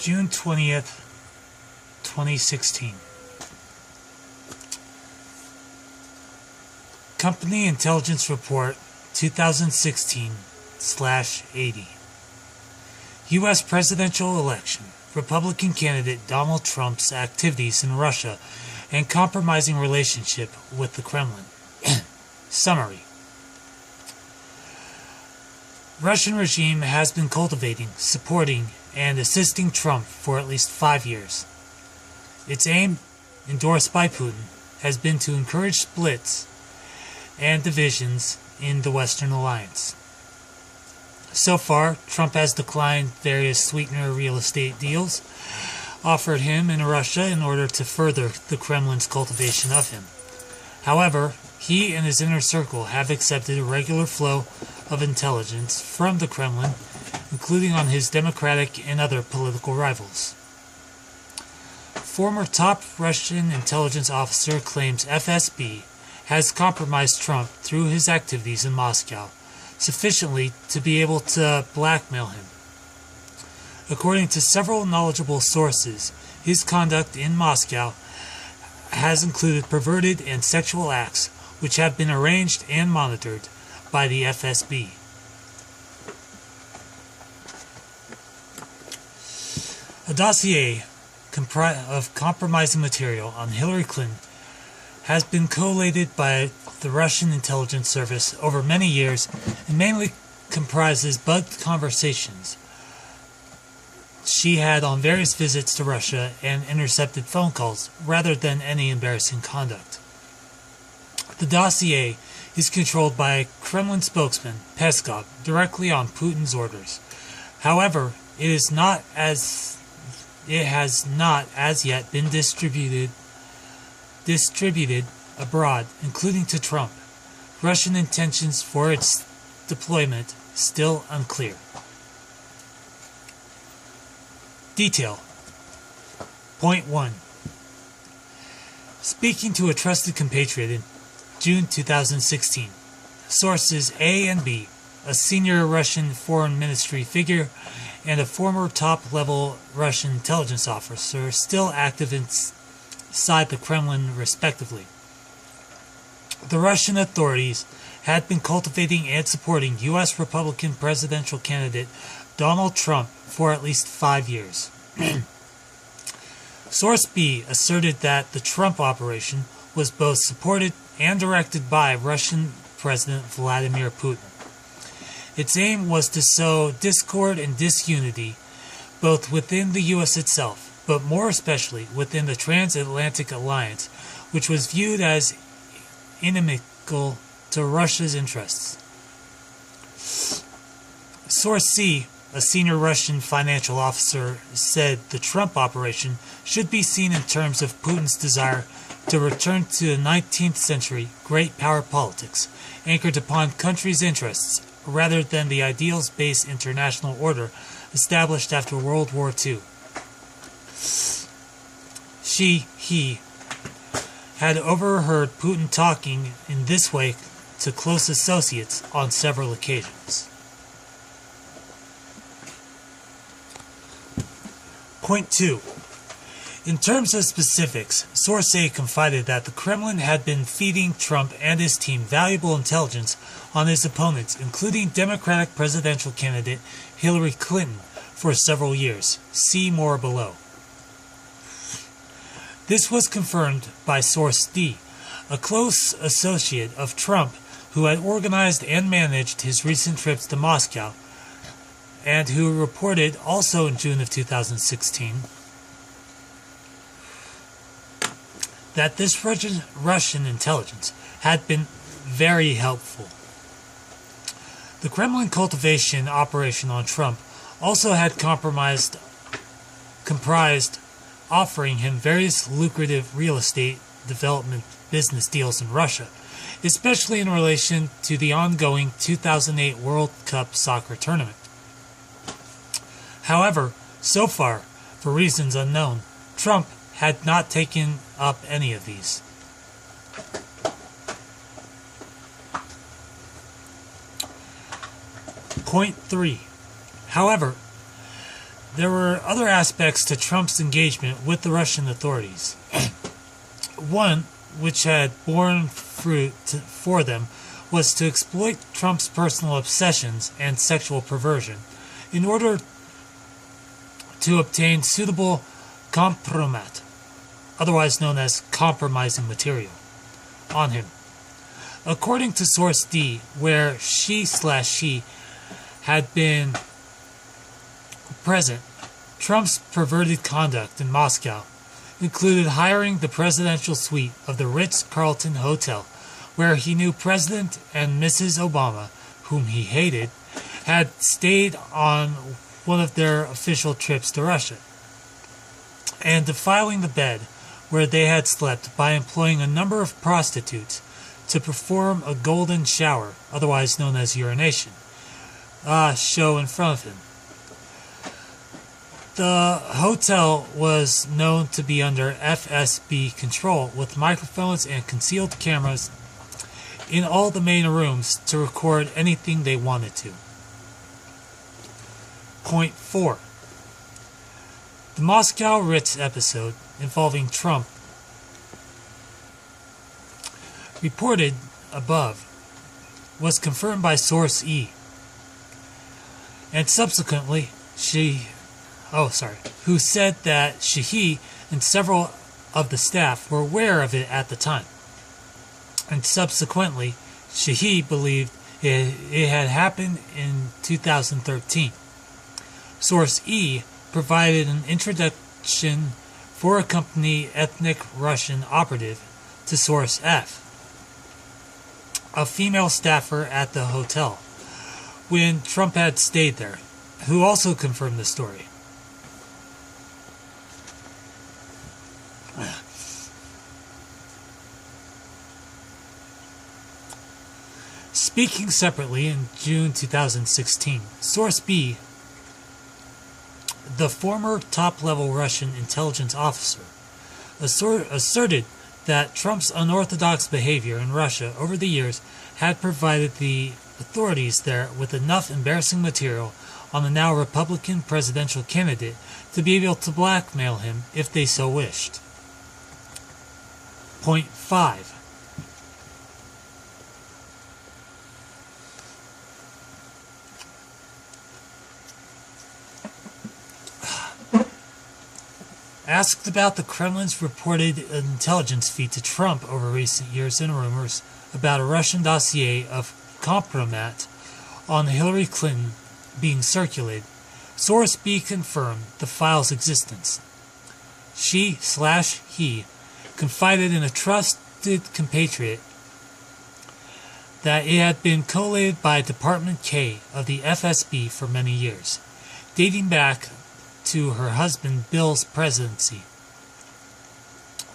June 20th, 2016. Company Intelligence Report 2016/80. U.S. presidential election. Republican candidate Donald Trump's activities in Russia and compromising relationship with the Kremlin. Summary. Russian regime has been cultivating, supporting, and assisting Trump for at least 5 years. Its aim, endorsed by Putin, has been to encourage splits and divisions in the Western alliance. So far, Trump has declined various sweetener real estate deals offered him in Russia in order to further the Kremlin's cultivation of him. However, he and his inner circle have accepted a regular flow of intelligence from the Kremlin, including on his Democratic and other political rivals. Former top Russian intelligence officer claims FSB has compromised Trump through his activities in Moscow sufficiently to be able to blackmail him. According to several knowledgeable sources, his conduct in Moscow has included perverted and sexual acts which have been arranged and monitored by the FSB. A dossier of compromising material on Hillary Clinton has been collated by the Russian intelligence service over many years and mainly comprises bugged conversations she had on various visits to Russia and intercepted phone calls rather than any embarrassing conduct. The dossier is controlled by a Kremlin spokesman, Peskov, directly on Putin's orders. However, it has not as yet been distributed abroad, including to Trump. Russian intentions for its deployment still unclear. Detail. Point 1. Speaking to a trusted compatriot in June 2016, sources A and B, a senior Russian foreign ministry figure and a former top-level Russian intelligence officer still active inside the Kremlin respectively. The Russian authorities had been cultivating and supporting U.S. Republican presidential candidate Donald Trump for at least 5 years. Source B asserted that the Trump operation was both supported and directed by Russian President Vladimir Putin. Its aim was to sow discord and disunity both within the U.S. itself, but more especially within the transatlantic alliance, which was viewed as inimical to Russia's interests. Source C, a senior Russian financial officer, said the Trump operation should be seen in terms of Putin's desire to return to the 19th century great power politics, anchored upon countries' interests, rather than the ideals-based international order established after World War II. He had overheard Putin talking in this way to close associates on several occasions. Point 2. In terms of specifics, Source A confided that the Kremlin had been feeding Trump and his team valuable intelligence on his opponents, including Democratic presidential candidate Hillary Clinton, for several years. See more below. This was confirmed by Source D, a close associate of Trump who had organized and managed his recent trips to Moscow, and who reported also in June of 2016 that this Russian intelligence had been very helpful. The Kremlin cultivation operation on Trump also had comprised offering him various lucrative real estate development business deals in Russia, especially in relation to the ongoing 2008 World Cup soccer tournament. However, so far, for reasons unknown, Trump had not taken up any of these. Point 3. However, There were other aspects to Trump's engagement with the Russian authorities. One, which had borne fruit for them, was to exploit Trump's personal obsessions and sexual perversion in order to obtain suitable compromat, otherwise known as compromising material, on him. According to Source D, where she had been present, Trump's perverted conduct in Moscow included hiring the presidential suite of the Ritz-Carlton Hotel, where he knew President and Mrs. Obama, whom he hated, had stayed on one of their official trips to Russia, and defiling the bed where they had slept by employing a number of prostitutes to perform a golden shower, otherwise known as urination, show in front of him. The hotel was known to be under FSB control, with microphones and concealed cameras in all the main rooms to record anything they wanted to. Point 4. The Moscow Ritz episode involving Trump, reported above, was confirmed by Source E, and subsequently who said that Sheehy and several of the staff were aware of it at the time. And subsequently, Sheehy believed it had happened in 2013. Source E provided an introduction for a company ethnic Russian operative to Source F, a female staffer at the hotel, when Trump had stayed there, who also confirmed the story. Speaking separately in June 2016, Source B, the former top-level Russian intelligence officer, asserted that Trump's unorthodox behavior in Russia over the years had provided the authorities there with enough embarrassing material on the now Republican presidential candidate to be able to blackmail him if they so wished. Point 5. Asked about the Kremlin's reported intelligence feed to Trump over recent years and rumors about a Russian dossier of compromat on Hillary Clinton being circulated, Source B confirmed the file's existence. He confided in a trusted compatriot that it had been collated by Department K of the FSB for many years, dating back to her husband Bill's presidency,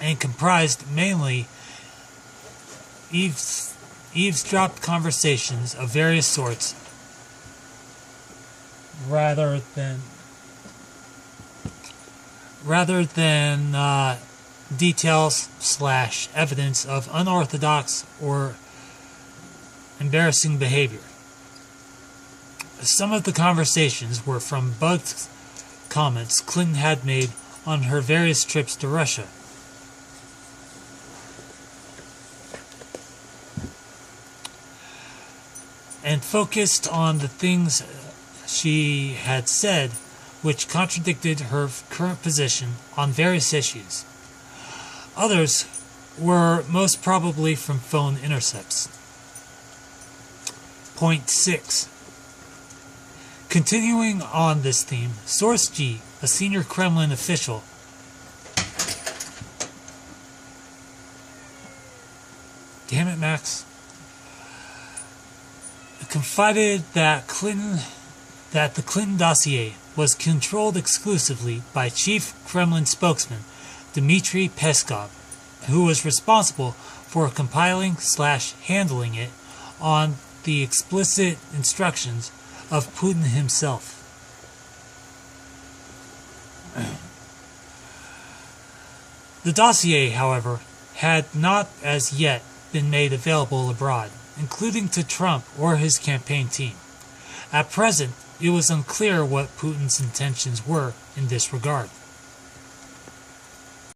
and comprised mainly eavesdropped conversations of various sorts rather than details / evidence of unorthodox or embarrassing behavior. Some of the conversations were from bugged comments Clinton had made on her various trips to Russia. And focused on the things she had said which contradicted her current position on various issues. Others were most probably from phone intercepts. Point 6. Continuing on this theme, Source G, a senior Kremlin official, damn it, Max, confided that the Clinton dossier was controlled exclusively by Chief Kremlin spokesman Dmitry Peskov, who was responsible for compiling / handling it on the explicit instructions of Putin himself. The dossier, however, had not as yet been made available abroad, including to Trump or his campaign team. At present, it was unclear what Putin's intentions were in this regard.